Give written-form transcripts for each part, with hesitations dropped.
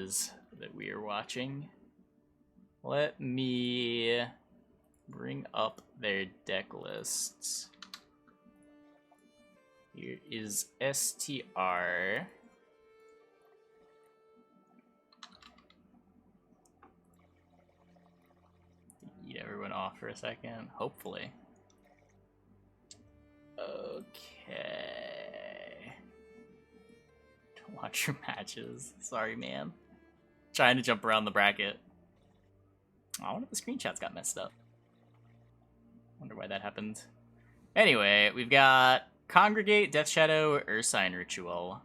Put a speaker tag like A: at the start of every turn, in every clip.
A: is that we are watching. Let me bring up their deck lists. Here is STR. Eat everyone off for a second, hopefully. Okay. Don't watch your matches. Sorry, man. Trying to jump around the bracket. Oh, one of the screenshots got messed up. Wonder why that happened. Anyway, we've got Congregate, Death Shadow, Ursine Ritual.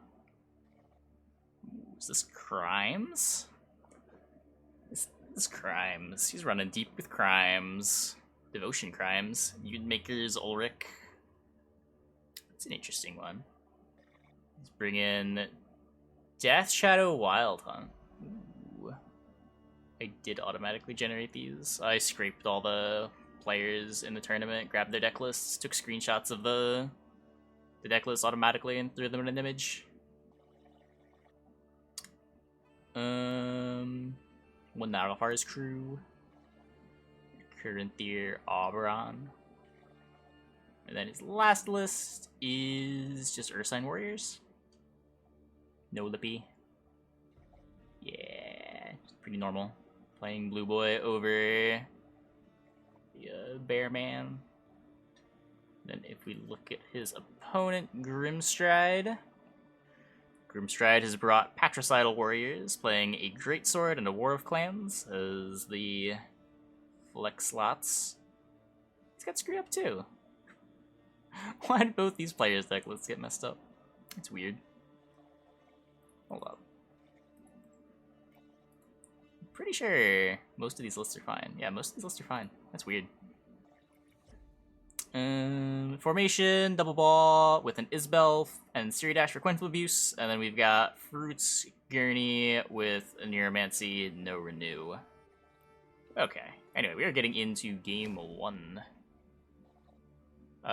A: Ooh, is this Crimes? This Crimes. He's running deep with Crimes. Devotion Crimes. Maker's Ulrich. It's an interesting one. Let's bring in Death Shadow Wild Hunt. Ooh. I did automatically generate these. I scraped all the players in the tournament, grabbed their deck lists, took screenshots of the deck list automatically, and threw them in an image. Wanarafar's crew. Currenthier Oberon. And then his last list is just Ursine Warriors. No Lippy. Yeah, pretty normal. Playing Blue Boy over the Bear Man. Then if we look at his opponent, Grimstride. Grimstride has brought Patricidal Warriors, playing a Greatsword and a War of Clans as the flex slots. He's got Screw Up too. Why did both these players' deck lists get messed up? It's weird. Hold up. I'm pretty sure most of these lists are fine. Yeah, most of these lists are fine. That's weird. Formation, double ball with an Isbel and Siri Dash for Quantum Abuse, and then we've got Fruits, Gurney with a Neuromancy, no Renew. Okay, anyway, we are getting into game 1.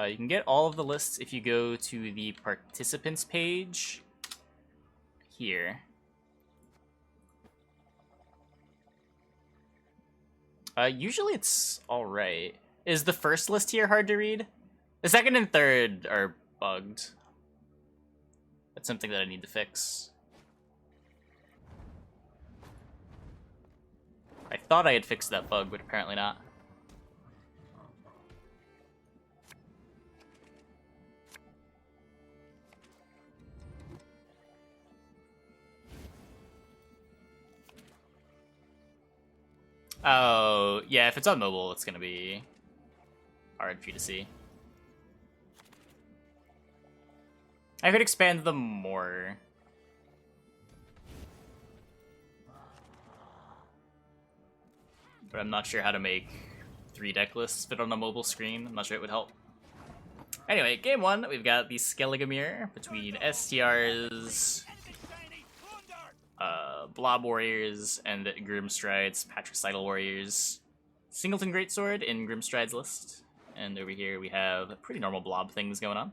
A: You can get all of the lists if you go to the participants page here. Usually it's alright. Is the first list here hard to read? The second and third are bugged. That's something that I need to fix. I thought I had fixed that bug, but apparently not. Oh, yeah, if it's on mobile, it's gonna be hard for you to see. I could expand them more. But I'm not sure how to make 3 deck lists fit on a mobile screen. I'm not sure it would help. Anyway, game 1, we've got the Skellige mirror between STR's Blob Warriors and Grimstride's Patricidal Warriors. Singleton Greatsword in Grimstride's list. And over here we have pretty normal blob things going on.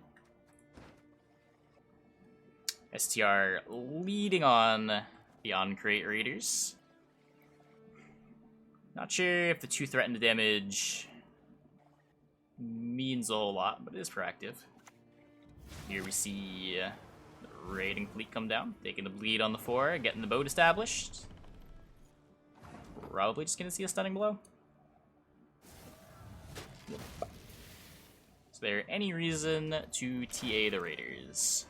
A: STR leading on the on-crate raiders. Not sure if the 2 threatened damage means a whole lot, but it is proactive. Here we see the raiding fleet come down, taking the bleed on the 4, getting the boat established. Probably just gonna see a stunning blow. Is there any reason to TA the raiders?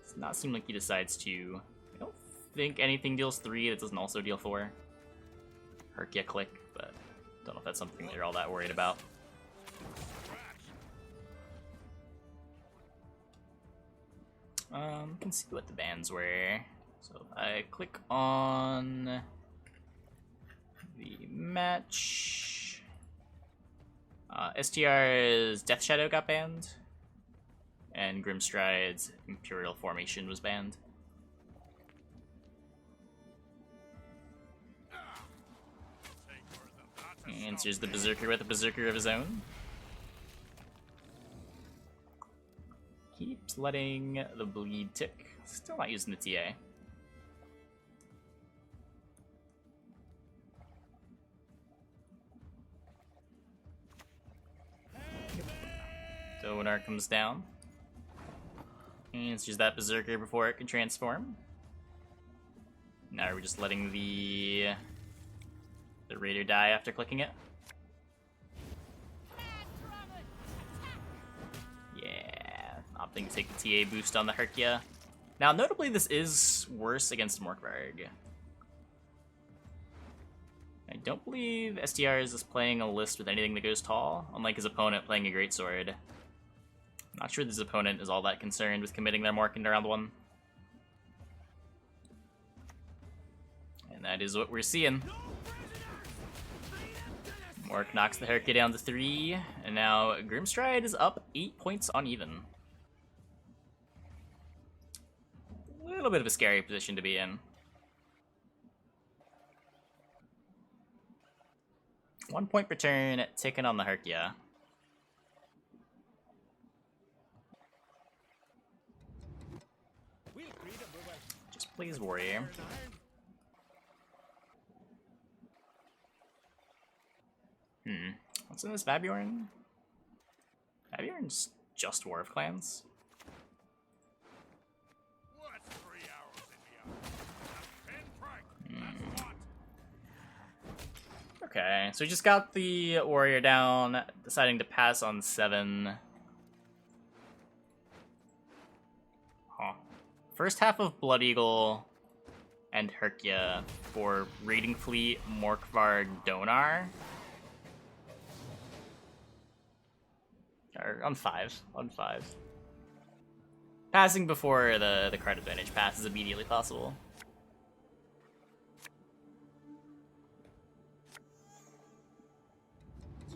A: Does not seem like he decides to. I don't think anything deals 3 that doesn't also deal 4. Herkia click, but don't know if that's something they're all that worried about. Can see what the bans were. So if I click on the match, STR's Death Shadow got banned, and Grimstride's Imperial Formation was banned. Answers the Berserker with a Berserker of his own. Keeps letting the bleed tick. Still not using the TA. Donar comes down. And let's use that Berserker before it can transform. Now we're just letting the Raider die after clicking it. Yeah, opting to take the TA boost on the Herkia. Now, notably, this is worse against Morkvarg. I don't believe STRs is playing a list with anything that goes tall, unlike his opponent playing a Greatsword. Not sure this opponent is all that concerned with committing their Mork into round 1. And that is what we're seeing. Mork knocks the Herkia down to 3, and now Grimstride is up 8 points on even. A little bit of a scary position to be in. 1 point per turn, ticking on the Herkia. Just plays Warrior. What's in this Vabjorn? Vabjorn's just War of Clans. Okay, so we just got the Warrior down, deciding to pass on 7. Huh. First half of Blood Eagle and Herkia for Raiding Fleet, Morkvarg, Donar. Or on 5. On 5. Passing before the card advantage pass is immediately possible.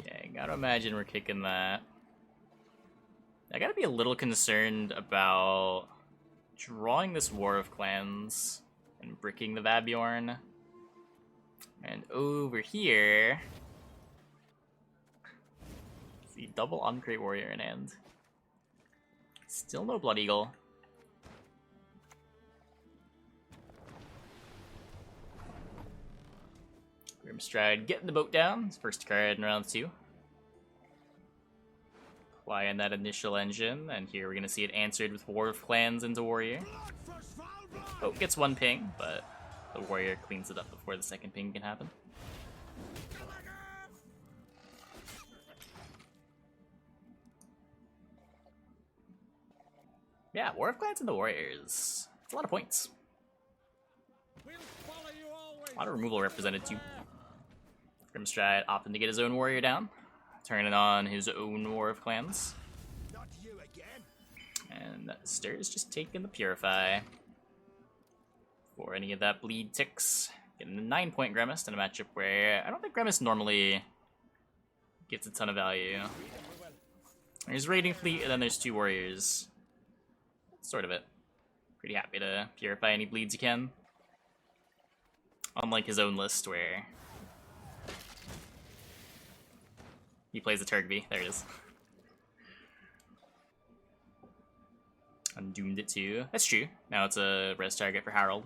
A: Yeah, gotta imagine we're kicking that. I gotta be a little concerned about drawing this War of Clans and bricking the Vabjorn. And over here, see, double Uncrate Warrior in hand. Still no Blood Eagle. Grimstride getting the boat down. His first card in round 2. Applying that initial engine, and here we're gonna see it answered with War of Clans into Warrior. Boat gets 1 ping, but the Warrior cleans it up before the second ping can happen. Yeah, War of Clans and the Warriors. It's a lot of points. A lot of removal represented too. Grimstride opting to get his own Warrior down, turning on his own War of Clans. And Stir is just taking the Purify. For any of that bleed ticks. Getting a 9-point Grimace in a matchup where I don't think Grimace normally gets a ton of value. There's Raiding Fleet, and then there's 2 Warriors. Sort of it. Pretty happy to purify any bleeds you can. Unlike his own list where he plays a Turgby. There it is. Undoomed it too. That's true. Now it's a res target for Harold.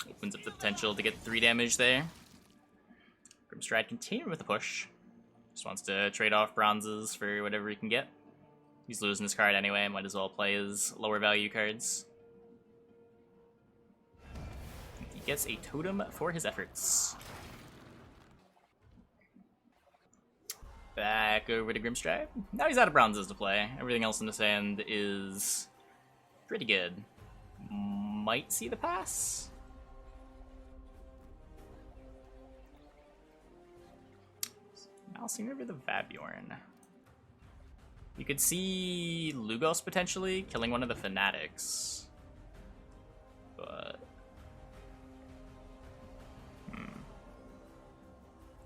A: Opens up the potential to get 3 damage there. Grimstride continuing with the push. Just wants to trade off bronzes for whatever he can get. He's losing his card anyway, might as well play his lower value cards. He gets a totem for his efforts. Back over to Grimstride. Now he's out of bronzes to play. Everything else in his hand is pretty good. Might see the pass. Mousing over the Vabjorn. You could see Lugos potentially killing one of the Fanatics. But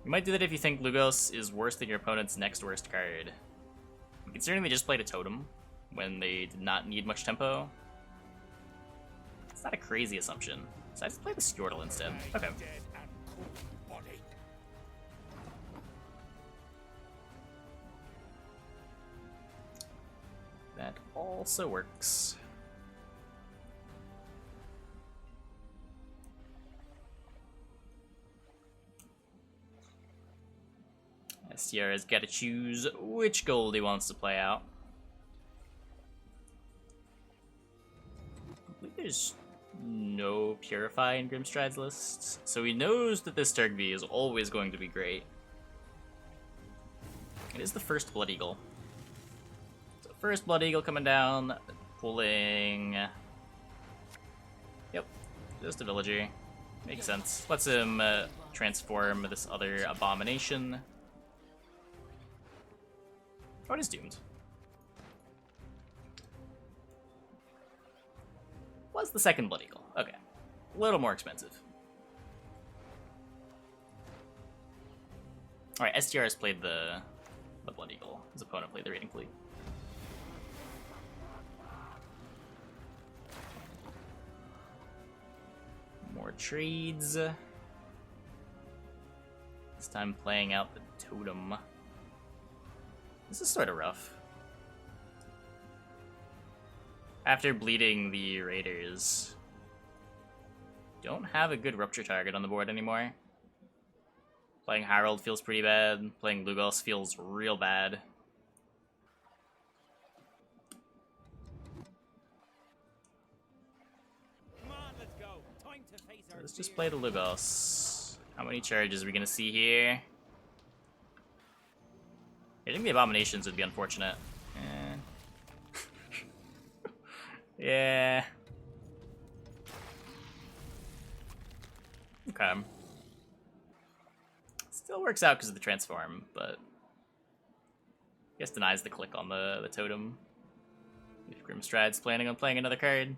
A: you might do that if you think Lugos is worse than your opponent's next worst card. Considering they just played a Totem when they did not need much tempo, it's not a crazy assumption. So I just play the Skjortel instead. Okay. That also works. STR has got to choose which gold he wants to play out. I believe there's no Purify in Grimstride's list, so he knows that this Turgv is always going to be great. It is the first Blood Eagle. So first Blood Eagle coming down, pulling... Yep, just a villager. Makes sense. Lets him transform this other abomination. Oh, it is doomed. Was the second Blood Eagle. Okay. A little more expensive. Alright, STR has played the Blood Eagle. His opponent played the Raiding Fleet. More trades. This time playing out the Totem. This is sort of rough. After bleeding the Raiders, don't have a good Rupture target on the board anymore. Playing Harold feels pretty bad. Playing Lugos feels real bad. So let's just play the Lugos. How many charges are we gonna see here? Hitting the Abominations would be unfortunate. Yeah. Okay. Still works out because of the transform, but I guess denies the click on the totem. If Grimstride's planning on playing another card.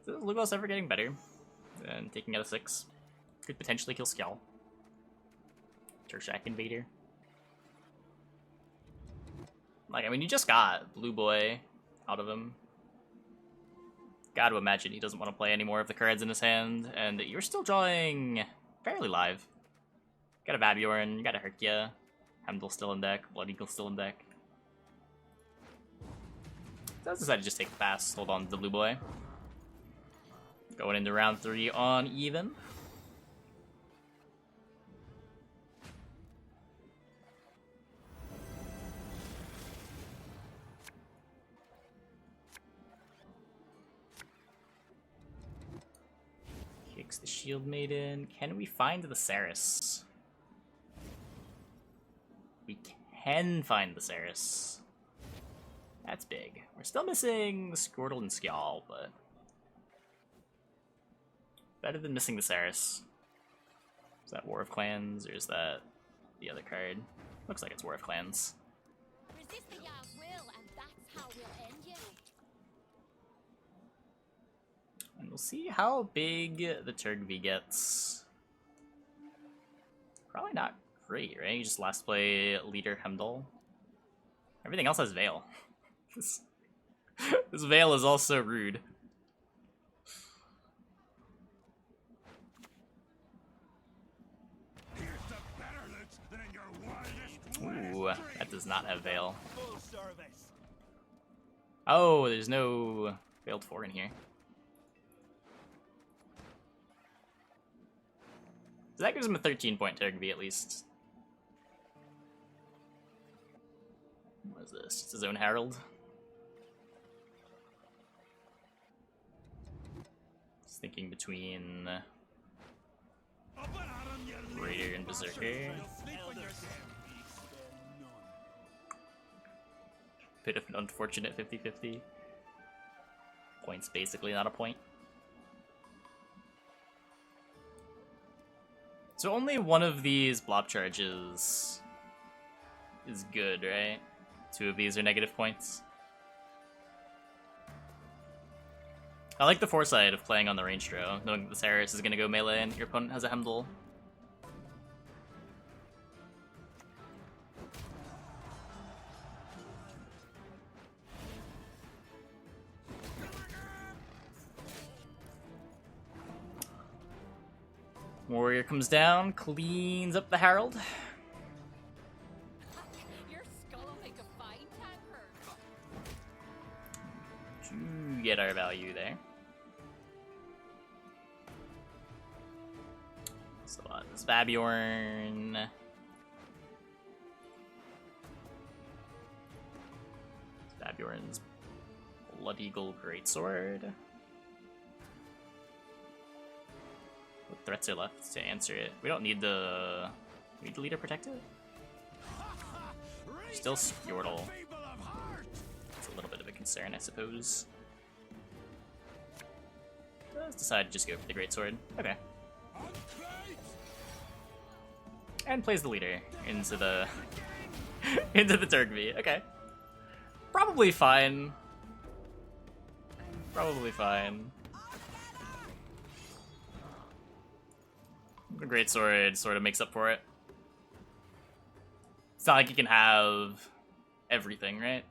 A: Is Lugos ever getting better than taking out a 6? Could potentially kill Skellige. Tershak Invader. Like, I mean, you just got Blue Boy out of him. Gotta imagine he doesn't want to play any more of the cards in his hand, and you're still drawing fairly live. Got a Vabjorn, got a Herkia, Hemdall still in deck, Blood Eagle still in deck. So I decided to just take the pass, hold on to the Blue Boy. Going into round 3 on even. Kicks the Shield Maiden. Can we find the Saris? We can find the Saris. That's big. We're still missing the Squirtle and Skellige, but better than missing the Saris. Is that War of Clans, or is that the other card? Looks like it's War of Clans.
B: Resist the Jarl's will, and that's how we'll end you.
A: And we'll see how big the Turgv gets. Probably not great, right? You just last play Leader Hemdall. Everything else has Veil. This Veil is also rude. Ooh, that does not have Veil. Oh, there's no Veiled 4 in here. So that gives him a 13-point Turgv at least. What is this? Just his own Herald? Just thinking between Raider and Berserker. Bit of an unfortunate 50-50. Point's basically not a point. So only one of these blob charges is good, right? 2 of these are negative points. I like the foresight of playing on the range draw, knowing that the Saris is going to go melee and your opponent has a Hemdall. Warrior comes down, cleans up the Herald.
B: Your skull will make a fine tanker.
A: To get our value there. So this Vabjorn. Vabjorn's Blood Eagle Greatsword. What threats are left to answer it? We don't need the... We need the leader protect it? Still Yordle. It's a little bit of a concern, I suppose. Let's decide to just go for the Greatsword. Okay. And plays the leader into the... into the Turkey. Okay. Probably fine. Probably fine. The Greatsword sort of makes up for it. It's not like you can have everything, right?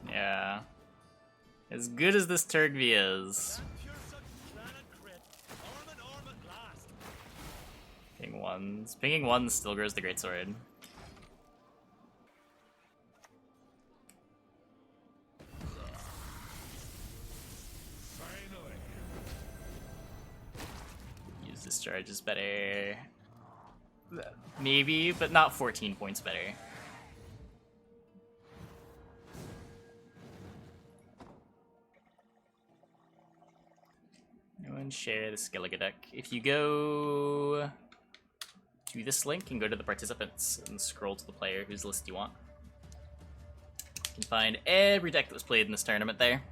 A: Yeah. As good as this Turkey is. Ping ones. Pinging ones still grows the Greatsword. Use discharge is better. Maybe, but not 14 points better. No one share the Skellige deck. If you go to this link and go to the participants and scroll to the player whose list you want, you can find every deck that was played in this tournament there.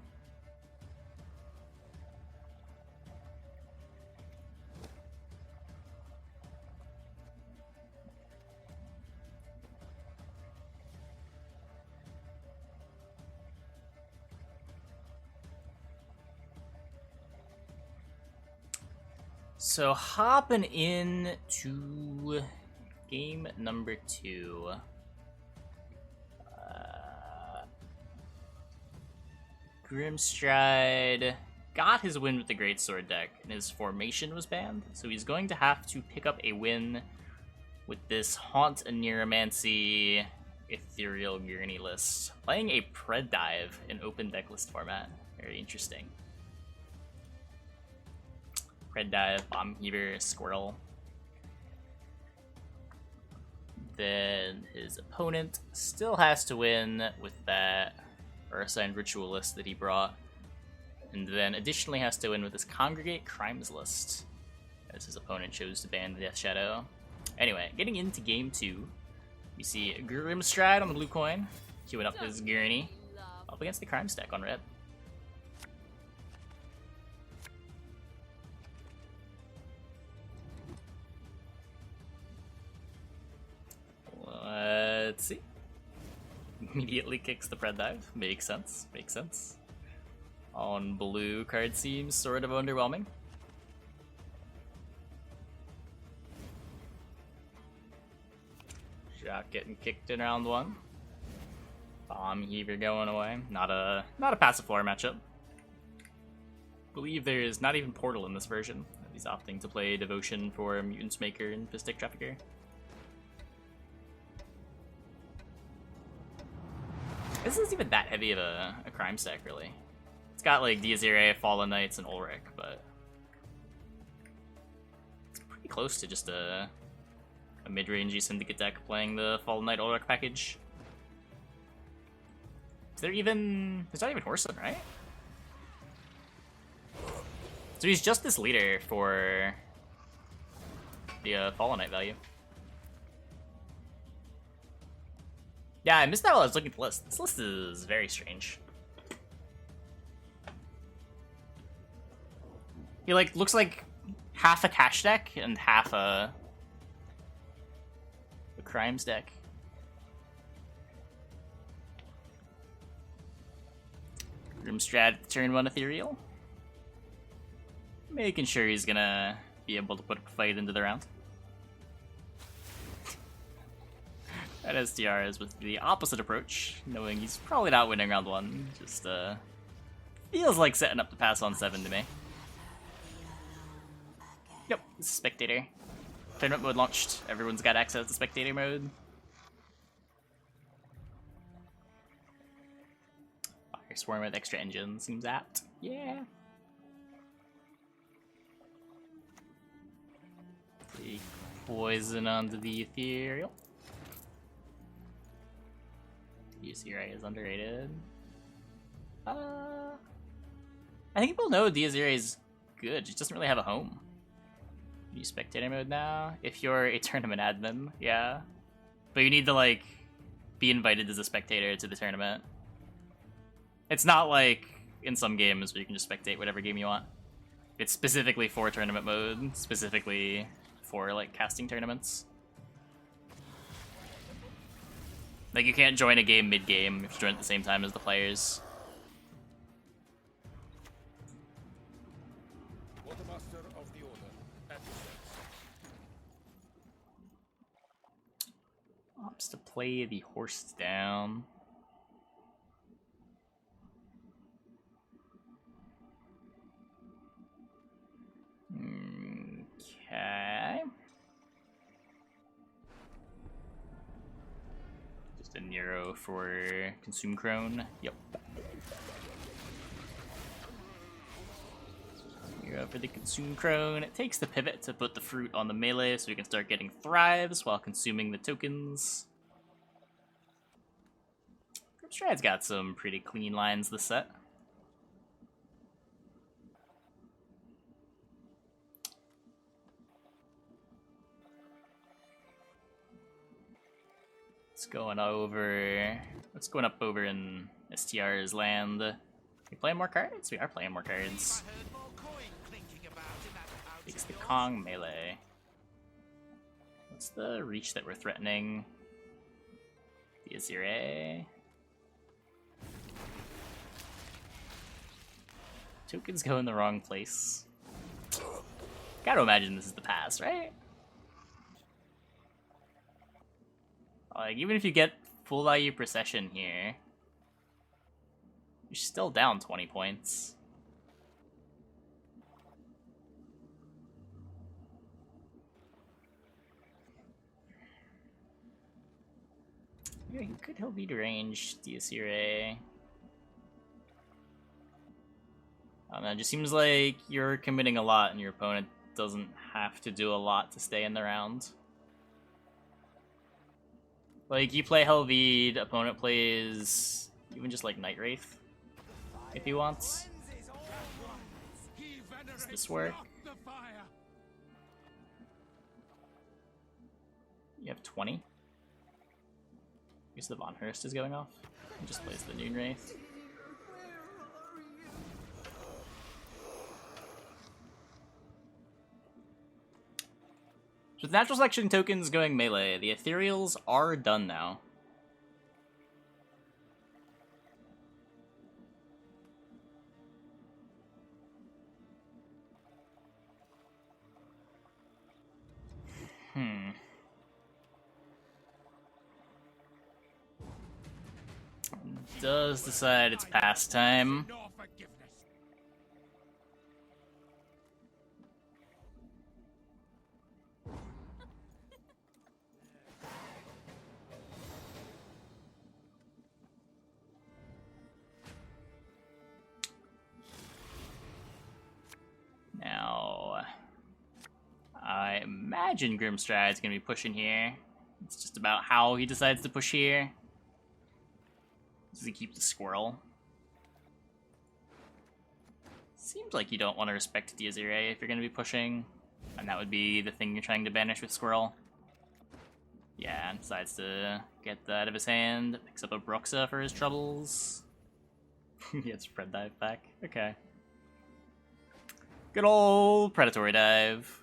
A: So hopping in to game number 2. Grimstride got his win with the Greatsword deck, and his formation was banned, so he's going to have to pick up a win with this Haunt and Neuromancy Ethereal Gurney list. Playing a Pred Dive in open deck list format. Very interesting. Pred Dive, Bomb Heaver, Squirrel. Then his opponent still has to win with that Assigned Ritualist that he brought. And then additionally has to win with his Congregate Crimes list, as his opponent chose to ban the Death Shadow. Anyway, getting into game 2, we see Grimstride on the blue coin, queuing up his Gurney, up against the Crime stack on red. Let's see. Immediately kicks the Pred Dive. Makes sense. Makes sense. On blue, card seems sort of underwhelming. Shot getting kicked in round 1. Bomb Heaver going away. Not a passive floor matchup. Believe there's not even Portal in this version. He's opting to play Devotion for Mutant's Maker and Fistic Trafficker. This isn't even that heavy of a crime stack, really. It's got like Diazire, Fallen Knights, and Ulrich, but it's pretty close to just a mid-rangey Syndicate deck playing the Fallen Knight Ulrich package. Is there even... There's not even Horseman, right? So he's just this leader for the Fallen Knight value. Yeah, I missed that while I was looking at the list. This list is very strange. He like looks like half a cash deck and half a crimes deck. Grimstrad turn 1 Ethereal. Making sure he's gonna be able to put a fight into the round. That STR is with the opposite approach, knowing he's probably not winning round 1. Just feels like setting up the pass on 7 to me. Yep, this is Spectator. Tournament mode launched. Everyone's got access to Spectator mode. Exploring with extra engine seems apt. Yeah. Take poison onto the ethereal. DSRA is underrated. I think people know DSRA is good, just doesn't really have a home. Use spectator mode now. If you're a tournament admin, yeah. But you need to, like, be invited as a spectator to the tournament. It's not like in some games where you can just spectate whatever game you want. It's specifically for tournament mode, specifically for, like, casting tournaments. Like, you can't join a game mid-game if you join at the same time as the players. Opts to play the horse down. Okay. Just a Nero for Consume Crone. Yep. Nero for the Consume Crone. It takes the pivot to put the fruit on the melee so we can start getting thrives while consuming the tokens. Strad's got some pretty clean lines this set. What's going up over in STR's land? We playing more cards? We are playing more cards. Takes the Kong melee. What's the reach that we're threatening? The Azire. Tokens go in the wrong place. Gotta imagine this is the past, right? Like, even if you get full value procession here, you're still down 20 points. Yeah, you could help lead range, Diasire. I don't know, it just seems like you're committing a lot and your opponent doesn't have to do a lot to stay in the round. Like, you play Helveed, opponent plays even just like Night Wraith, if he wants. Does this work? You have 20? Guess the Von Hurst is going off. He just plays the Noon Wraith. So with natural selection tokens going melee, the ethereals are done now. Does decide it's past time. Now, I imagine Grimstride's gonna be pushing here. It's just about how he decides to push here. Does he keep the squirrel? Seems like you don't want to respect Diazire if you're going to be pushing, and that would be the thing you're trying to banish with squirrel. Yeah, and decides to get that out of his hand. Picks up a Broxa for his troubles. He gets Pred Dive back. Okay. Good old Predatory Dive.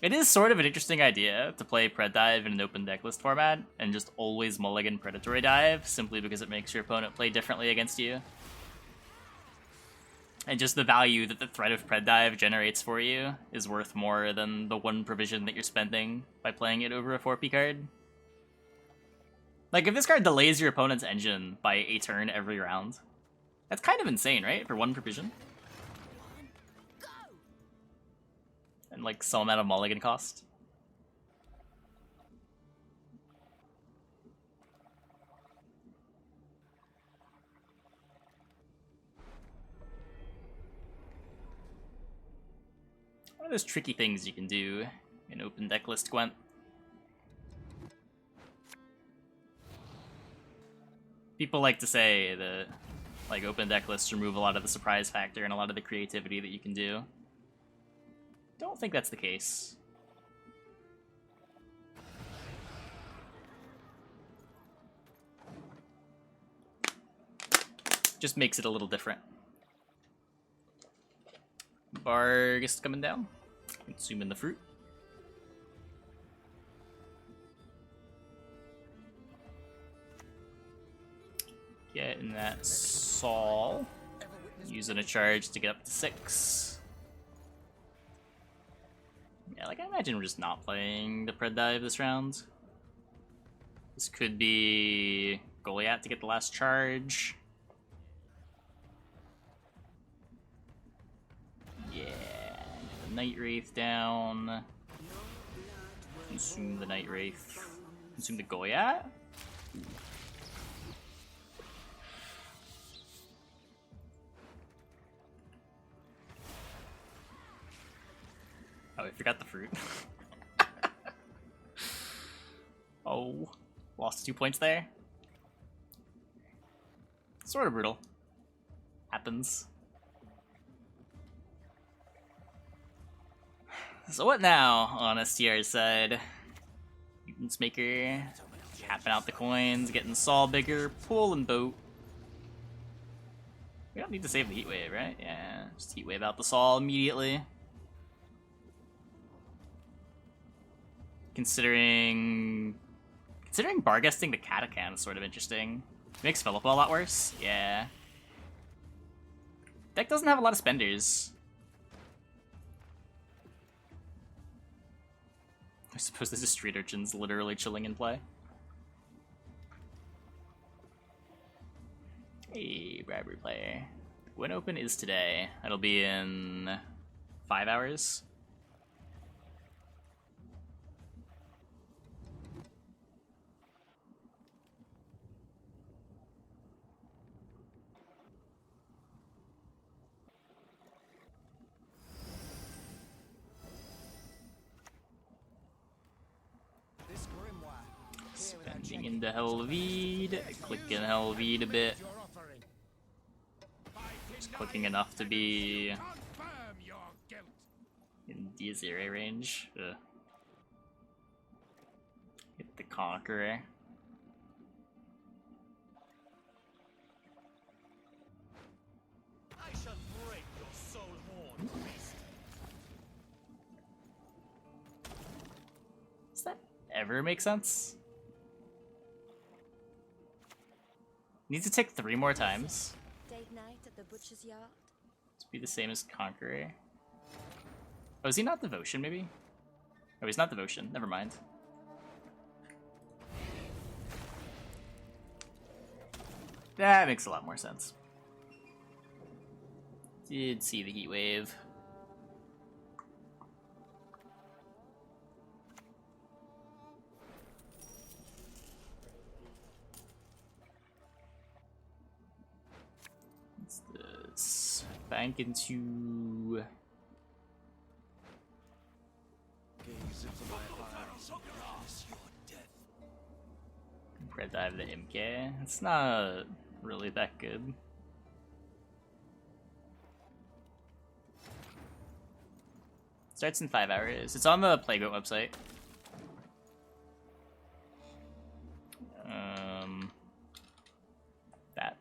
A: It is sort of an interesting idea to play Pred Dive in an open deck list format and just always mulligan Predatory Dive simply because it makes your opponent play differently against you. And just the value that the threat of Pred Dive generates for you is worth more than the one provision that you're spending by playing it over a 4P card. Like, if this card delays your opponent's engine by a turn every round, that's kind of insane, right? For one provision. And like some amount of mulligan cost. One of those tricky things you can do in open deck list Gwent. People like to say that like open deck lists remove a lot of the surprise factor and a lot of the creativity that you can do. Don't think that's the case. Just makes it a little different. Bargus coming down. Consuming the fruit. Getting that Saul. Using a charge to get up to 6. Yeah, like I imagine we're just not playing the Pred Dive this round. This could be Goliath to get the last charge. Yeah, get the Night Wraith down. Consume the Night Wraith. Consume the Goliath. Oh, I forgot the fruit. Oh, lost 2 points there. Sort of brutal. Happens. So what now on STR's side? Mutants Maker, capping out the coins, getting Saul bigger, pull and boat. We don't need to save the Heat Wave, right? Yeah, just Heat Wave out the Saul immediately. Considering bar guesting the Katakan is sort of interesting. It makes Philippa a lot worse. Yeah. Deck doesn't have a lot of spenders. I suppose this is Street Urchins literally chilling in play. Hey, bribery player. Gwent Open is today. It'll be in 5 hours. Spending into Helvede, clicking Helvede a bit. Just clicking enough to be in D0 range. Ugh. Hit the Conqueror.
C: I shall break your soul horn, beast.
A: Does that ever make sense? Needs to tick 3 more times.
B: Date night at the butcher's yard.
A: To be the same as Conqueror. Oh, is he not Devotion, maybe? Oh, he's not Devotion. Never mind. That makes a lot more sense. Did see the Heat Wave. What's this? Bank into...
C: Gaze into my eyes and witness your death.
A: Red Dive the MK. It's not really that good. Starts in 5 hours. It's on the Playgoat website. That.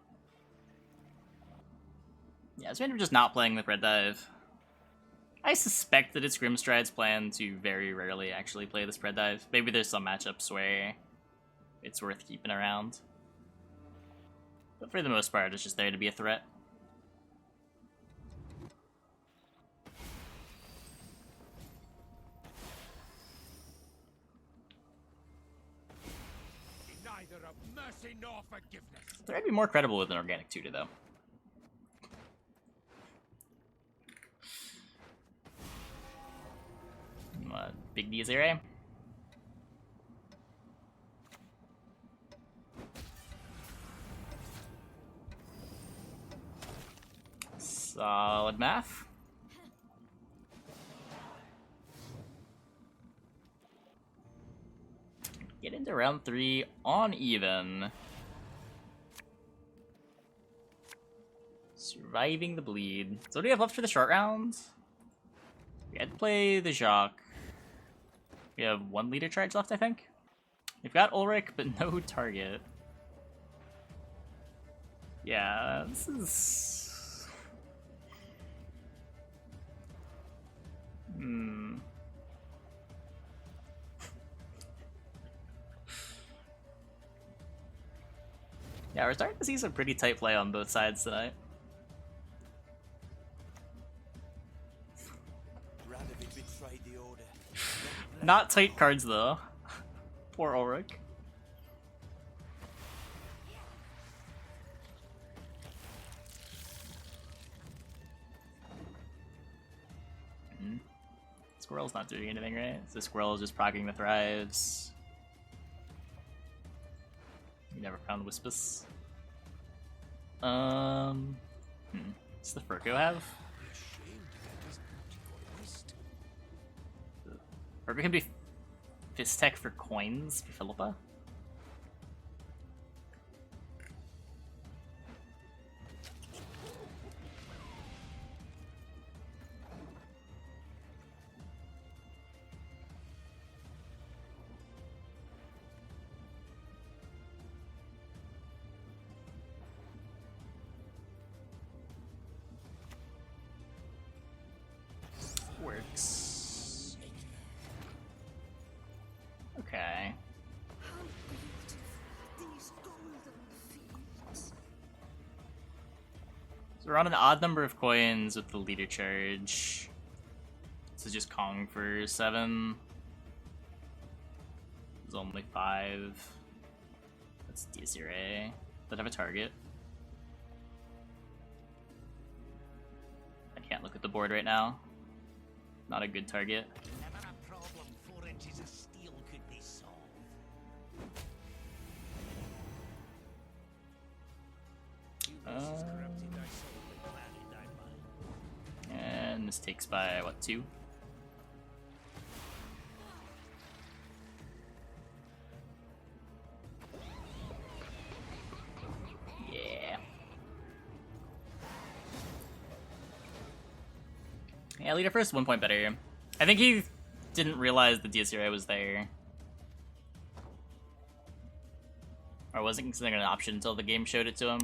A: Yeah, it's maybe just not playing the Red Dive. I suspect that it's Grimstride's plan to very rarely actually play this Red Dive. Maybe there's some matchups where it's worth keeping around. But for the most part, it's just there to be a threat.
C: Neither of mercy nor forgiveness.
A: Threat would be more credible with an organic tutor, though. Big D Zero. Solid math. Get into round 3 on even. Surviving the bleed. So what do we have left for the short round? We had to play the Jacques. We have 1 leader charge left, I think. We've got Ulrich, but no target. Yeah, this is... Yeah, we're starting to see some pretty tight play on both sides tonight. Not tight cards though. Poor Ulrich. Squirrel's not doing anything, right? So Squirrel is just proccing the Thrives. You never found Wispus. Does the Furco have? Furco can be Fist Tech for coins for Philippa. Works. Okay. So we're on an odd number of coins with the leader charge. This is just Kong for 7. There's only 5. That's Desiree. Does it have a target? I can't look at the board right now. Not a good target.
C: Never a problem 4 inches of steel could be solved.
A: And this takes by what, 2? Yeah. Yeah, leader first, 1 point better. I think he didn't realize the DSRA was there. Or wasn't considering an option until the game showed it to him.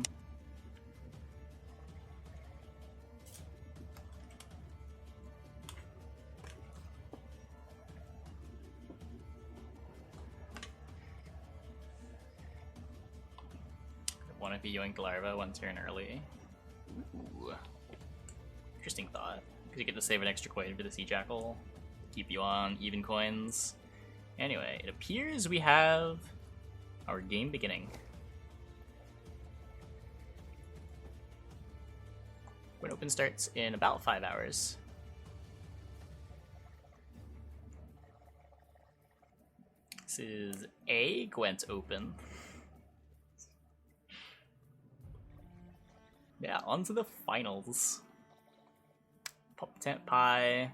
A: One if you yoink Larva 1 turn early. Ooh. Interesting thought. Because you get to save an extra coin for the Sea Jackal. Keep you on even coins. Anyway, it appears we have our game beginning. When open starts in about 5 hours. This is a Gwent Open. Yeah, on to the finals. Pop Tent Pie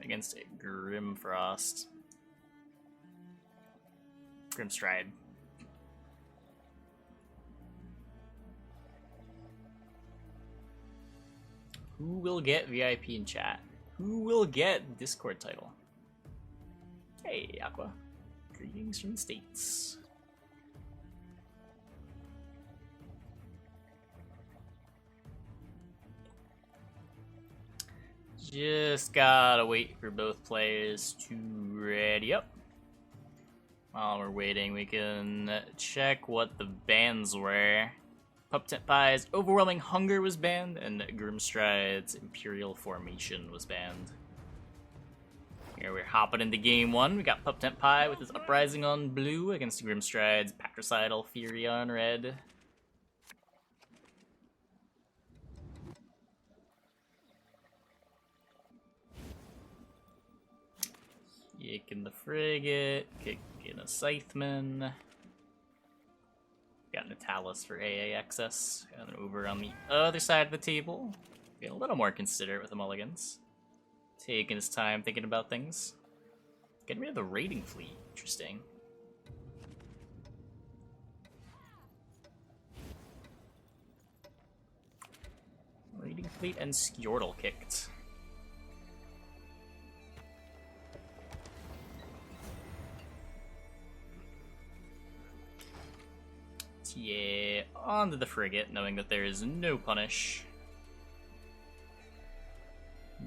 A: against Grimfrost. Grimstride. Who will get VIP in chat? Who will get Discord title? Hey, Aqua. Greetings from the States. Just gotta wait for both players to ready up. While we're waiting, we can check what the bans were. Pup Tent Pie's Overwhelming Hunger was banned, and Grimstride's Imperial Formation was banned. Here we're hopping into game 1. We got Pup Tent Pie with his Uprising on blue against Grimstride's Patricidal Fury on red. Kicking the Frigate, kicking a Scytheman. Got Natalis for AA access. And then over on the other side of the table, getting a little more considerate with the mulligans. Taking his time thinking about things. Getting rid of the raiding fleet. Interesting. Raiding Fleet and Skjortel kicked. Yeah, onto the frigate, knowing that there is no punish.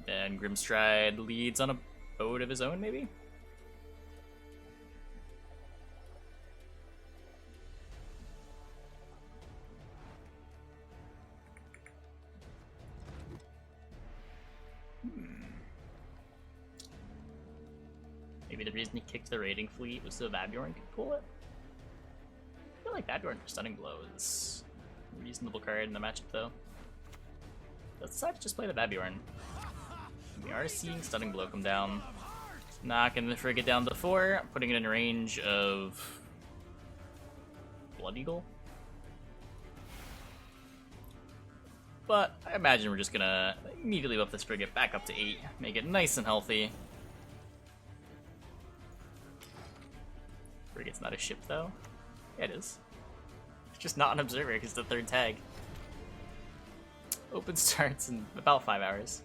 A: Then Grimstride leads on a boat of his own, maybe? Maybe the reason he kicked the raiding fleet was so Vabjorn could pull it? I feel like Vabjorn for Stunning Blow is a reasonable card in the matchup, though. Let's decide to just play the Vabjorn. We are seeing Stunning Blow come down. Knocking the frigate down to 4, putting it in range of Blood Eagle. But I imagine we're just gonna immediately buff this frigate back up to 8, make it nice and healthy. Frigate's not a ship, though. Yeah, it is. It's just not an observer because it's the 3rd tag. Open starts in about 5 hours.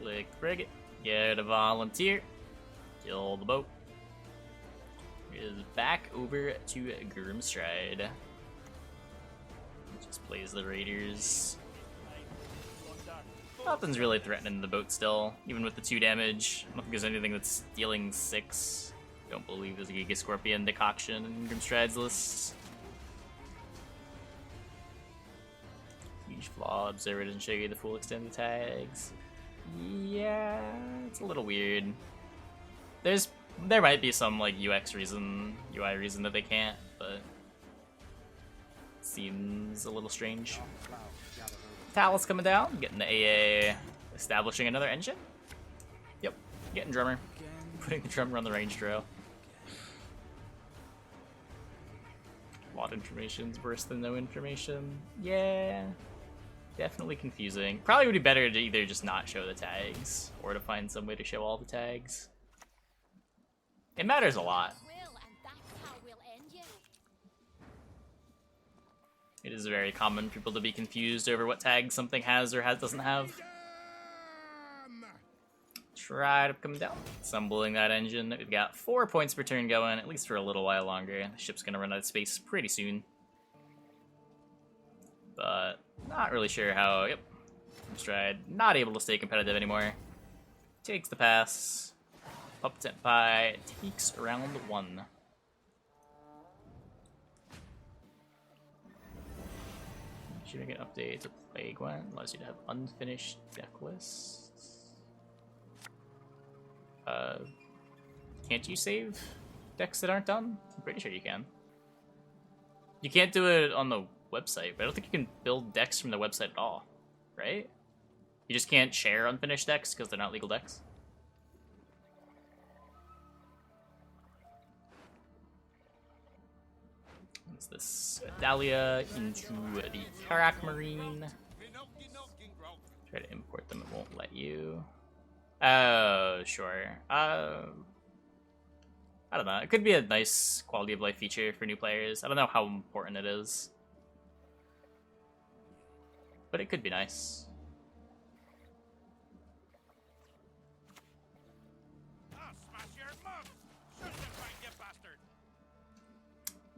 A: Click the frigate, get a volunteer, kill the boat. It is back over to Grimstride. Just plays the raiders. Nothing's really threatening the boat still, even with the 2 damage. I don't think there's anything that's dealing 6. Don't believe there's a Giga Scorpion decoction in Grimstride's list. Huge flaw, Observer doesn't show you the full extent of the tags. Yeah, it's a little weird. There might be some like UI reason that they can't, but it seems a little strange. Talus coming down, getting the AA, establishing another engine. Yep, getting drummer, putting the drummer on the range drill. A lot of information's worse than no information. Yeah. Definitely confusing. Probably would be better to either just not show the tags, or to find some way to show all the tags. It matters a lot. It is very common for people to be confused over what tags something has or doesn't have. Try to come down. Assembling that engine. We've got 4 points per turn going, at least for a little while longer. The ship's gonna run out of space pretty soon. But not really sure how. Yep. Stride not able to stay competitive anymore. Takes the pass. Pup Tent Pie takes round 1. Should make an update to play Gwent. Allows you to have unfinished deck lists. Can't you save decks that aren't done? I'm pretty sure you can. You can't do it on the website, but I don't think you can build decks from the website at all, right? You just can't share unfinished decks because they're not legal decks. What's this? Dahlia into the Karak Marine. Try to import them, it won't let you. Oh, sure. I don't know. It could be a nice quality of life feature for new players. I don't know how important it is. But it could be nice.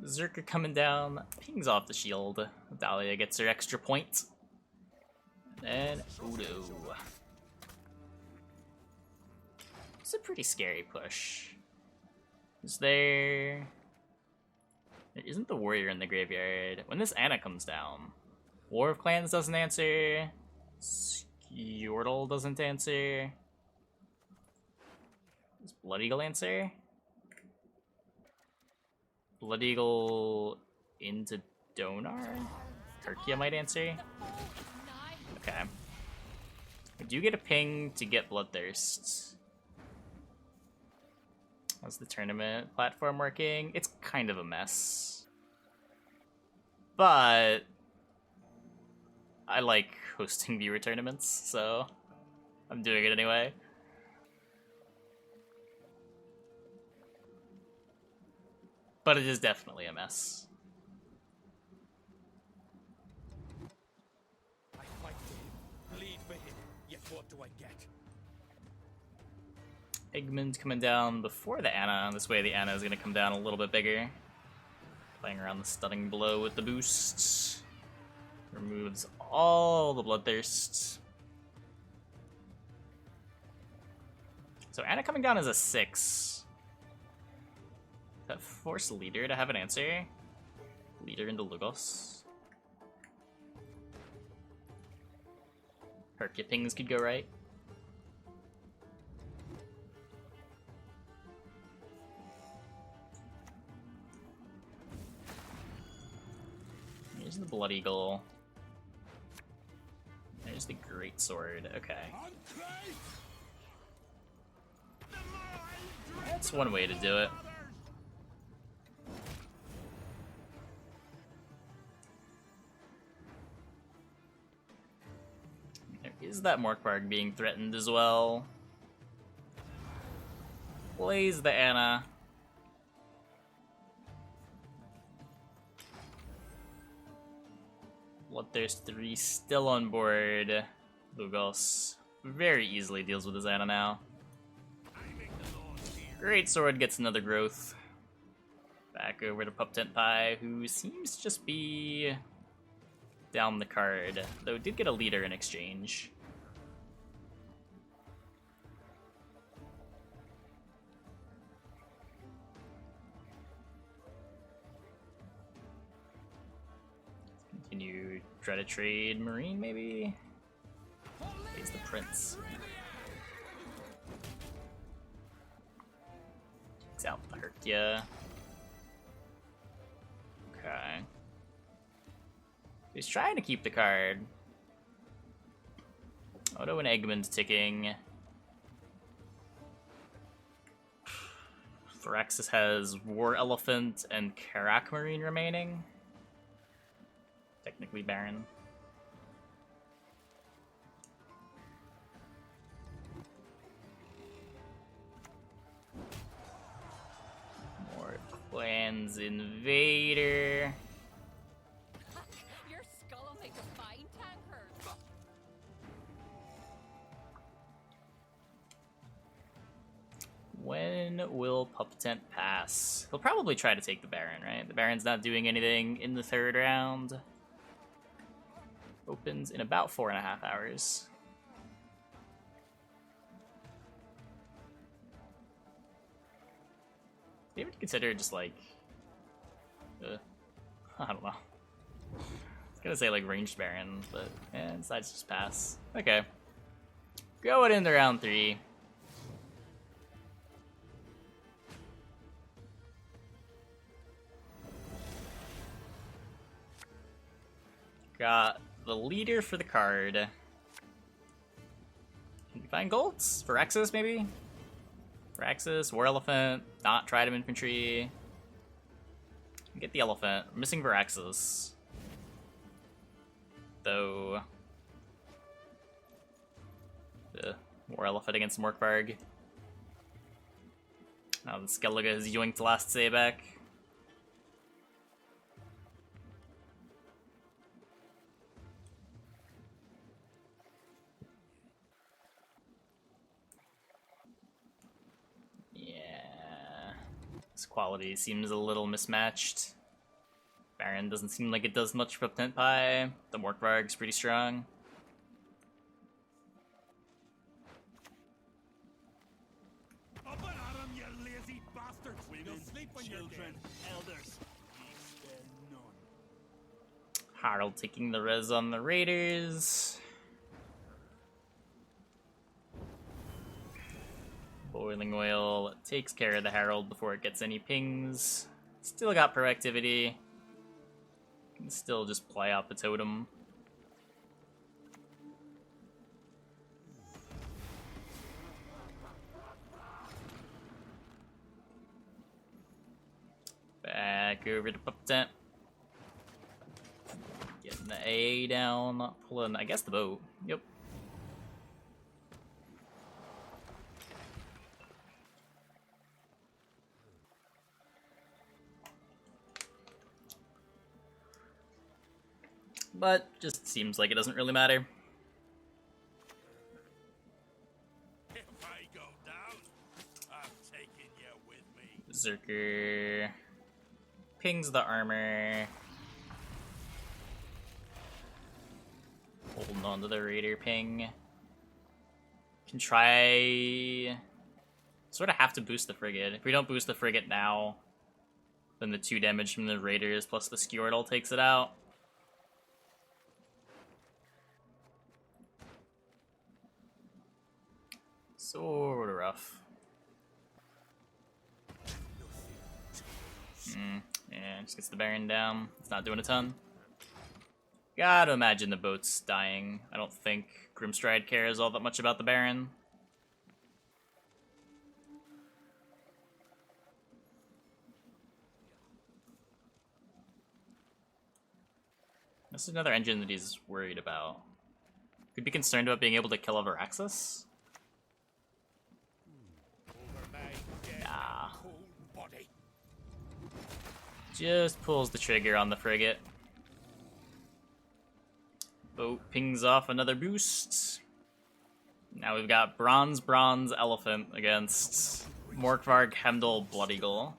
A: Zerka coming down, pings off the shield. Dahlia gets her extra point. And Udo. It's a pretty scary push. Is there... There isn't the warrior in the graveyard. When this Anna comes down, War of Clans doesn't answer. Skjortel doesn't answer. Does Blood Eagle answer? Blood Eagle into Donar? Turkia might answer. Okay. I do get a ping to get Bloodthirst. How's the tournament platform working? It's kind of a mess. But I like hosting viewer tournaments, so I'm doing it anyway. But it is definitely a mess.
C: I fight for him, bleed for him, yet what do I get?
A: Eggman's coming down before the Anna. This way the Anna is going to come down a little bit bigger. Playing around the stunning blow with the boost. Removes all the bloodthirst. So Anna coming down as a 6. That forced leader to have an answer. Leader into Logos. Her pings could go right. Here's the Blood Eagle. There's the Great Sword. Okay. That's one way to do it. There is that Morkvarg being threatened as well. Plays the Anna. Bloodthirst 3 still on board. Lugos very easily deals with his Anna now. Great Sword gets another growth. Back over to Pup Tent Pie, who seems to just be down the card, though did get a leader in exchange. Continue, try to trade Marine, maybe? He's the Prince. Takes out the Herkia. Okay. He's trying to keep the card. Odo and Eggman's ticking. Phyrexis has War Elephant and Karak Marine remaining. Technically Baron. More Clans Invader.
B: Your skull will make a fine tankard.
A: When will Pup Tent pass? He'll probably try to take the Baron, right? The Baron's not doing anything in the third round. Opens in about 4.5 hours. Do you ever consider just like, I don't know. I was gonna say like ranged Baron, but decides to just pass. Okay. Going into round 3. Got the leader for the card. Can we find golds? Phyrexis, maybe? Phyrexis, War Elephant, not Trident Infantry. Get the Elephant. We're missing Phyrexis. Though... the War Elephant against Morkvarg. Now the Skellige is yoinked the last Sayback. Quality seems a little mismatched. Baron doesn't seem like it does much for Tent Pie. The Morkvarg's pretty strong.
C: Up and at 'em, you lazy bastards! Women, sleep when children, elders. Spare none.
A: Harold taking the res on the Raiders. Boiling Oil takes care of the Herald before it gets any pings. Still got proactivity. Can still just play out the totem. Back over to Pup Tent. Getting the A down, pulling, I guess, the boat. Yep. but just seems like it doesn't really matter.
C: If I go down, I'm taking you with me.
A: Berserker pings the armor. Holding on to the raider ping. Can try... Sort of have to boost the frigate. If we don't boost the frigate now, then the 2 damage from the raiders plus the Skjortal takes it out. Sort of rough. Yeah, just gets the Baron down. It's not doing a ton. Gotta imagine the boat's dying. I don't think Grimstride cares all that much about the Baron. This is another engine that he's worried about. Could be concerned about being able to kill over Axis. Nah. Just pulls the trigger on the frigate. Boat pings off another boost. Now we've got Bronze Elephant against Morkvarg Hemdall Blood Eagle.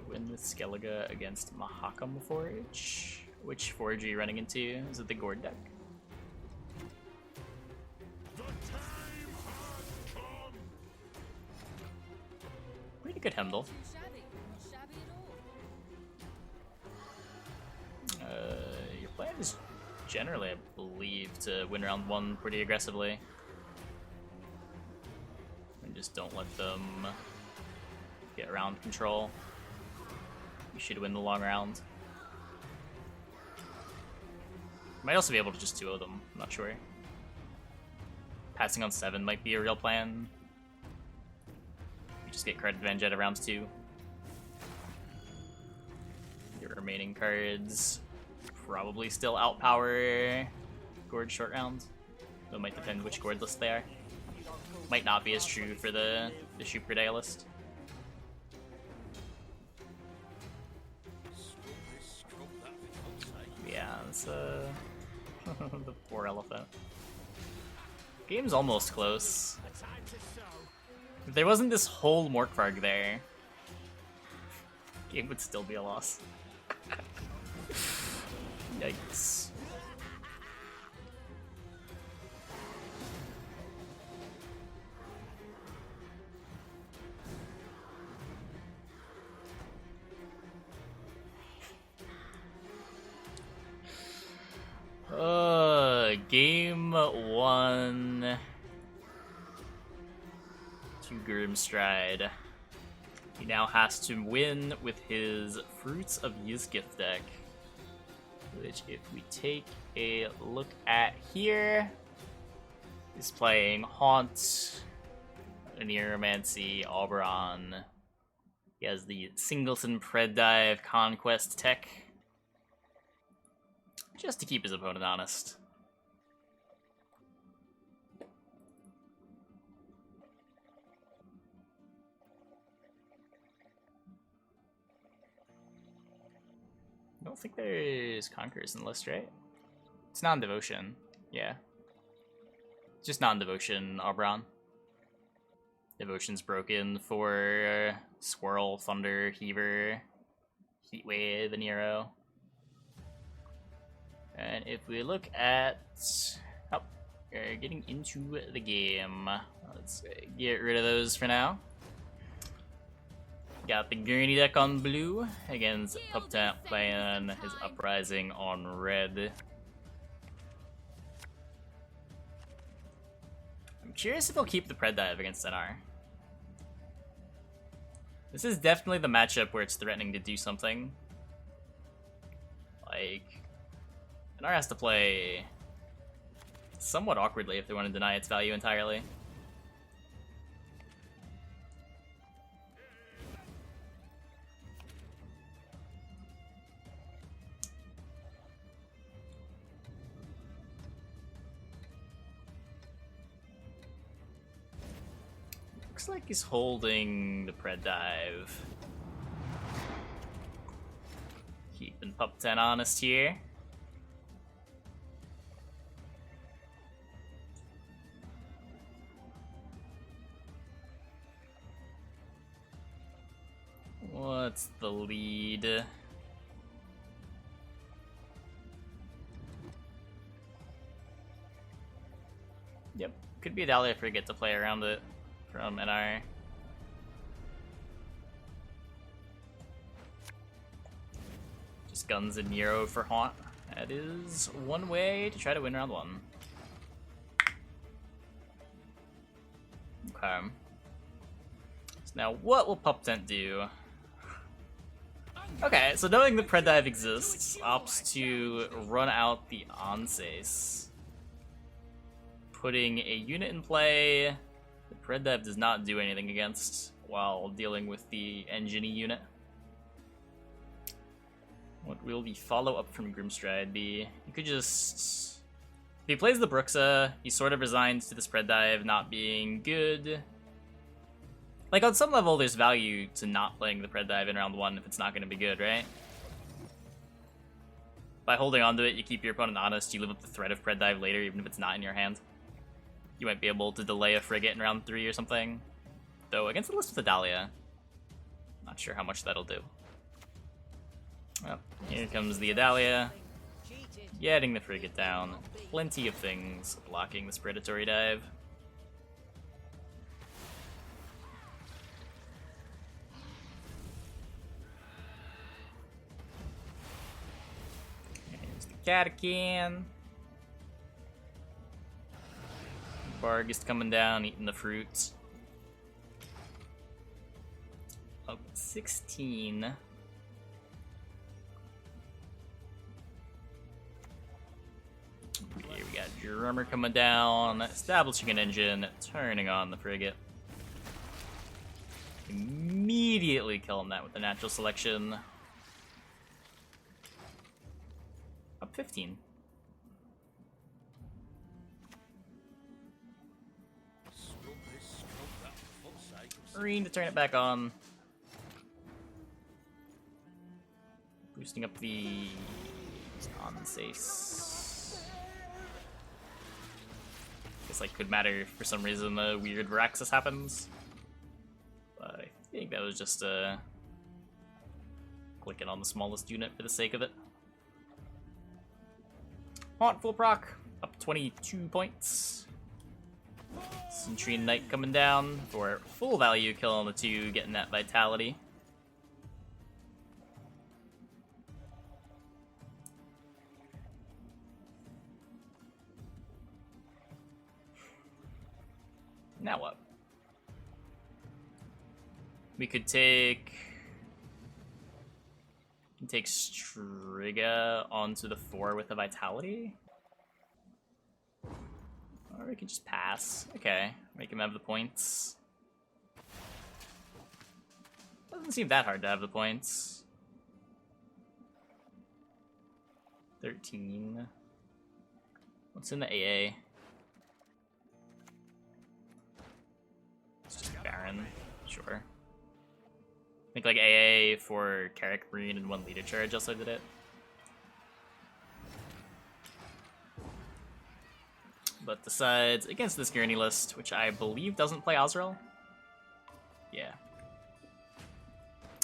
A: Win with Skellige against Mahakam Forge. Which forge are you running into? Is it the Gord deck? Pretty good Hemdall. Your plan is generally, I believe, to win round 1 pretty aggressively. And just don't let them get round control. You should win the long round. Might also be able to just 2-0 them, I'm not sure. Passing on 7 might be a real plan. You just get card advantage out of round 2. Your remaining cards probably still outpower Gord short round. Though it might depend which Gord list they are. Might not be as true for the Super Day list. Yeah, it's the poor elephant. Game's almost close. If there wasn't this whole Morkvarg there, game would still be a loss. Yikes. Game 1 to Grimstride. He now has to win with his Fruits of Yizgith deck, which, if we take a look at here, is playing Haunt, Neuromancy, Oberon. He has the Singleton Predive Conquest tech, just to keep his opponent honest. I don't think there's Conquerors in the list, right? It's non-devotion, yeah. Just non-devotion, Oberon. Devotion's broken for Swirl, Thunder, Heaver, Heatwave, and Nero. And if we look at... Oh, we're getting into the game. Let's get rid of those for now. Got the Gurney deck on blue against Puptap playing his Uprising on red. I'm curious if he'll keep the Pred Dive against NR. This is definitely the matchup where it's threatening to do something. Like, NR has to play somewhat awkwardly if they want to deny its value entirely. Looks like he's holding the Pred Dive. Keeping Pup 10 honest here. What's the lead? Yep, could be a Dahlia if we get to play around it from NR. Just guns and Nero for Haunt. That is one way to try to win round one. Okay. So now what will Pup Tent do? Okay, so knowing the Pred Dive exists, opts to run out the Onsace. Putting a unit in play, the Pred Dive does not do anything against while dealing with the engine unit. What will the follow-up from Grimstride be? You could just... If he plays the Bruxa, he sort of resigns to the Spread Dive not being good. Like, on some level, there's value to not playing the Pred Dive in round one if it's not going to be good, right? By holding onto it, you keep your opponent honest, you live up the threat of Pred Dive later, even if it's not in your hand. You might be able to delay a frigate in round 3 or something. Though, against the list with the Dahlia, not sure how much that'll do. Well, here comes the Adalia, getting the frigate down. Plenty of things blocking this predatory dive. Here's the Catachan. Bargus coming down, eating the fruits. Up 16. Here we got Drummer coming down, establishing an engine, turning on the frigate. Immediately killing that with the natural selection. Up 15. Marine to turn it back on. Boosting up the Onsace. Guess like could matter if for some reason a weird Viraxis happens. But I think that was just clicking on the smallest unit for the sake of it. Haunt full proc, up 22 points. Centurion Knight coming down for full value, killing the 2, getting that vitality. Now what? We could take Striga onto the 4 with a vitality. Or we can just pass. Okay, make him have the points. Doesn't seem that hard to have the points. 13. What's in the AA? It's just Baron, sure. I think like AA for Carrick Marine and 1 leader charge also did it. But decides against this Gurney list, which I believe doesn't play Azrael. Yeah.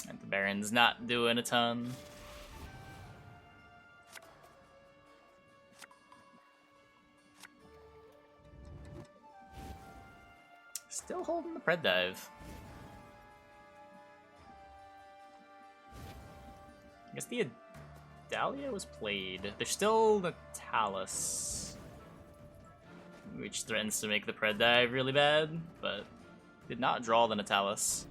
A: And the Baron's not doing a ton. Still holding the Pred Dive. I guess the Adalia was played. There's still the Talus, which threatens to make the Pred Dive really bad, but did not draw the Natalis.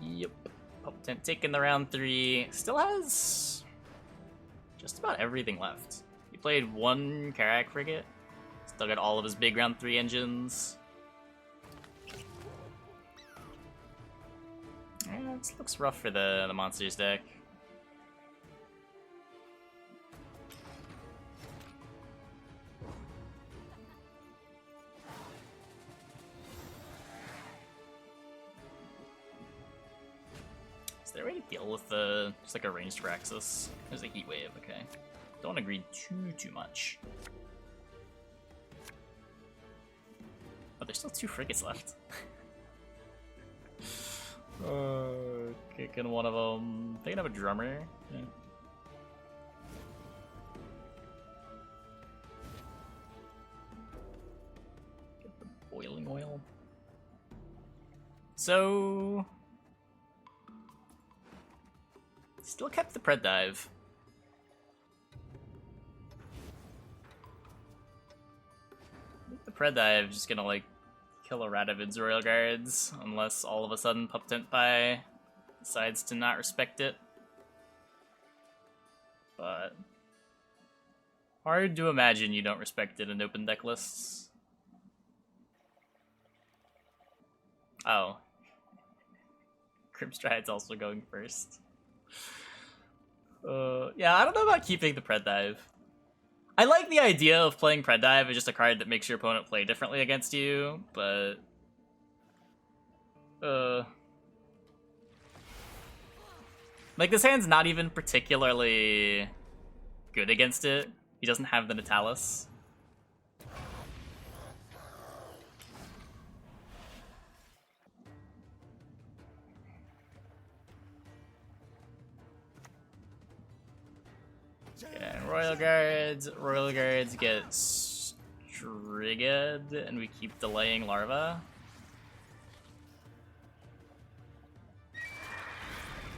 A: Yep. Pup Tent taking the round 3. Still has just about everything left. He played 1 Karak frigate. Still got all of his big round 3 engines. Yeah, this looks rough for the monsters deck. Is there a way to deal with the just like a ranged Praxis? There's a heat wave, okay. Don't agree too much. But there's still 2 frigates left. Kicking one of them. They can have a drummer. Yeah. Get the boiling oil. So still kept the pred dive. I think the pred dive is just gonna like kill a Radovid's Royal Guards unless all of a sudden Pup Tent Pie decides to not respect it. But hard to imagine you don't respect it in open deck lists. Oh. Crimstride's also going first. Yeah, I don't know about keeping the Pred Dive. I like the idea of playing Pred Dive as just a card that makes your opponent play differently against you, but like, this hand's not even particularly good against it. He doesn't have the Natalis. Yeah, Royal Guards get Strigged, and we keep delaying Larva.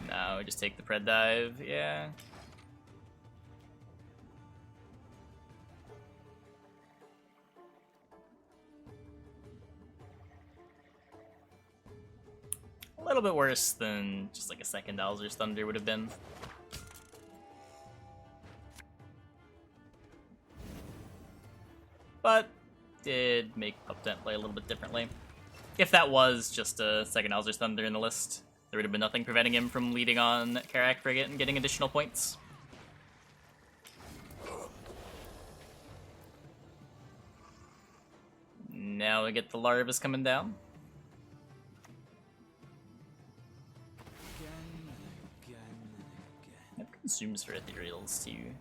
A: No, we just take the Pred Dive, yeah. A little bit worse than just like a second Alzur's Thunder would have been. But did make Pup Tent play a little bit differently. If that was just a second Alzur's Thunder in the list, there would have been nothing preventing him from leading on Karak Frigate and getting additional points. Now we get the Larvas coming down. That consumes for Ethereals too.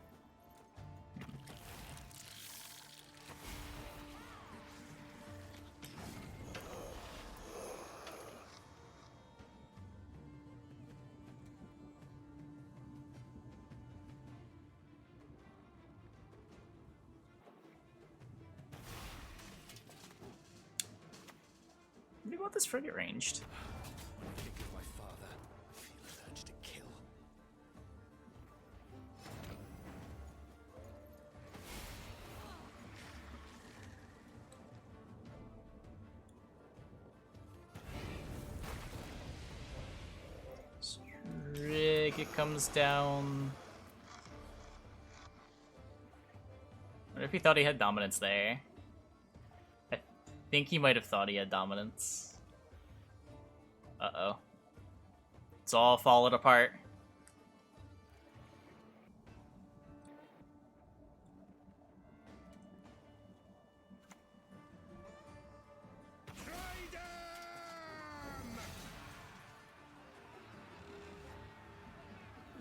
A: What do you want this frigate ranged?
C: When I think of my father, I feel an urge to kill.
A: Frigate comes down. What if he thought he had dominance there? I think he might have thought he had dominance. Uh-oh. It's all falling apart.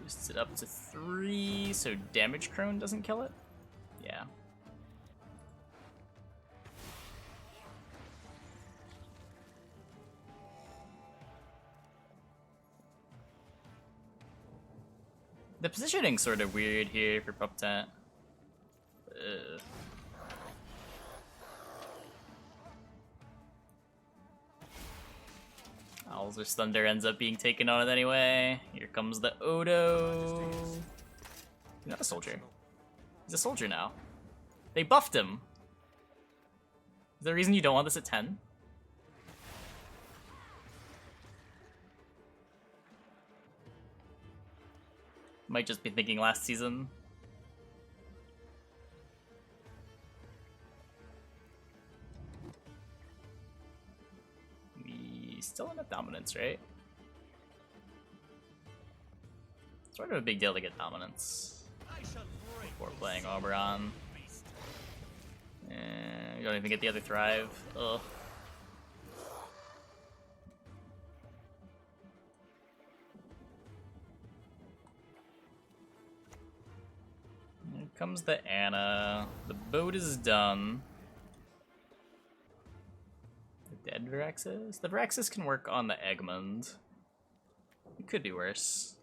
A: Boosts it up to 3, so damage crone doesn't kill it? Yeah. The positioning's sort of weird here for Pup Tent. Alzur's Thunder ends up being taken on it anyway. Here comes the Odo. He's not a soldier. He's a soldier now. They buffed him. Is there a reason you don't want this at 10? Might just be thinking last season. We still end up dominance, right? Sort of a big deal to get dominance before playing Oberon. You don't even get the other Thrive. Ugh. comes the Anna. The boat is done. The dead Viraxis? The Viraxis can work on the Egmont. It could be worse.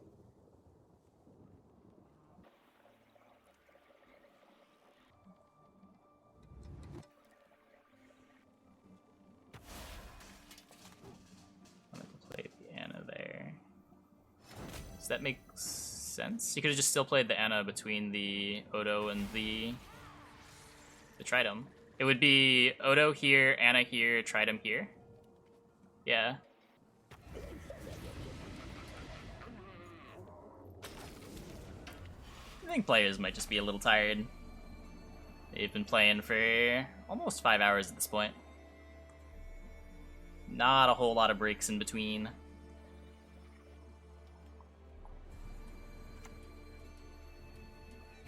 A: I'm gonna play the Anna there. Does that make sense? You could have just still played the Anna between the Odo and the Tridom. It would be Odo here, Anna here, Tridom here. Yeah. I think players might just be a little tired. They've been playing for almost 5 hours at this point. Not a whole lot of breaks in between.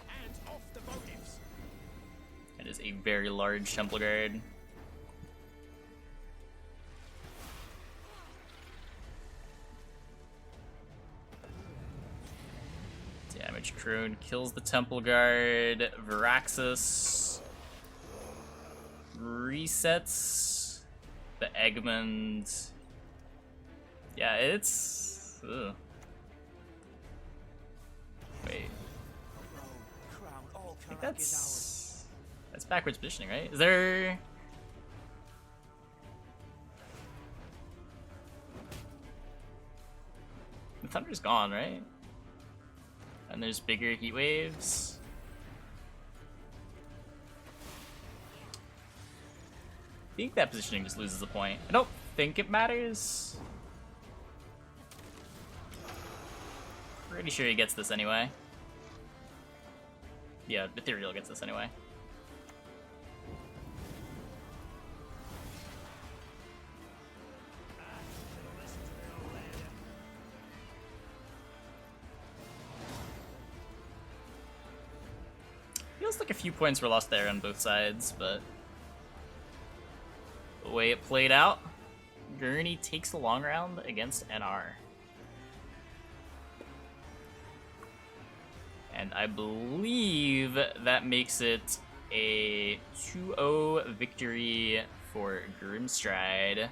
C: Hands off the motives.
A: That is a very large Temple Guard. Damage Crone kills the Temple Guard. Viraxis resets the Egmont. Yeah, it's... Ugh. Wait. I think that's backwards positioning, right? Is there... The Thunder's gone, right? And there's bigger heat waves. I think that positioning just loses a point. I don't think it matters. Pretty sure he gets this anyway. Yeah, Ethereal gets this anyway. Feels like a few points were lost there on both sides, but the way it played out, Gurney takes the long round against NR. And I believe that makes it a 2-0 victory for Grimstride.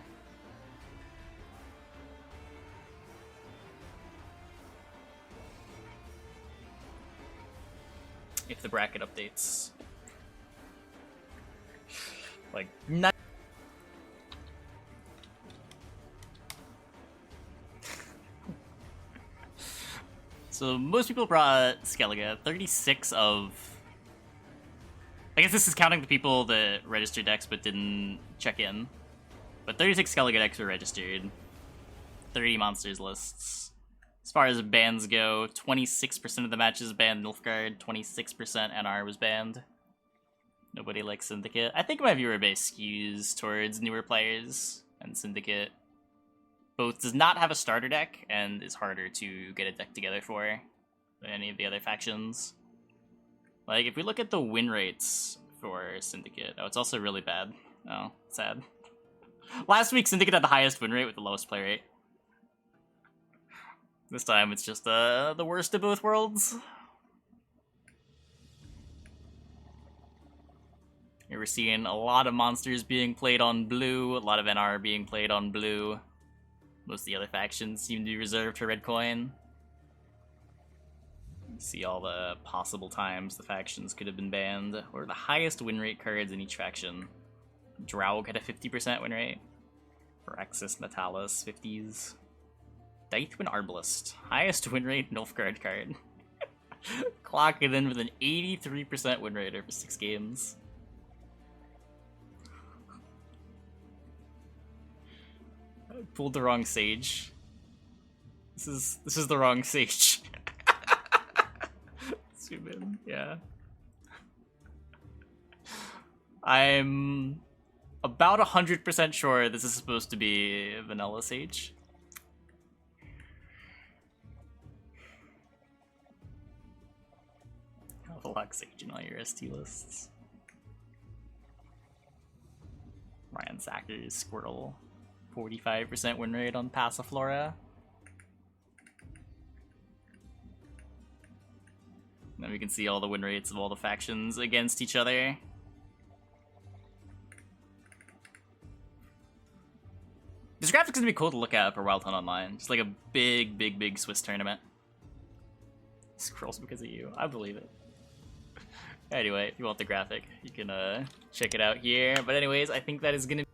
A: If the bracket updates. Like, not. So most people brought Skellige. 36 of... I guess this is counting the people that registered decks but didn't check in. But 36 Skellige decks were registered. 30 monsters lists. As far as bans go, 26% of the matches banned Nilfgaard, 26% NR was banned. Nobody likes Syndicate. I think my viewer base skews towards newer players, and Syndicate both does not have a starter deck and is harder to get a deck together for than any of the other factions. Like, if we look at the win rates for Syndicate, oh, it's also really bad. Oh, sad. Last week, Syndicate had the highest win rate with the lowest play rate. This time, it's just the worst of both worlds. Here we're seeing a lot of monsters being played on blue, a lot of NR being played on blue. Most of the other factions seem to be reserved for red coin. You see all the possible times the factions could have been banned, or the highest win rate cards in each faction. Draug had a 50% win rate. Viraxis, Natalis, 50s. Deithwin Arbalist, highest win rate Nilfgaard card. Clocking in with an 83% win rate over 6 games. I pulled the wrong Sage. This is the wrong Sage. Zoom in, yeah. I'm about 100% sure this is supposed to be Vanilla Sage. I'll lock Sage in all your ST lists. Ryan Sacker's Squirtle. 45% win rate on Passiflora. Then we can see all the win rates of all the factions against each other. This graphic's gonna be cool to look at for Wild Hunt Online. Just like a big Swiss tournament. Scrolls because of you. I believe it. Anyway, if you want the graphic, you can check it out here. But anyways, I think that is gonna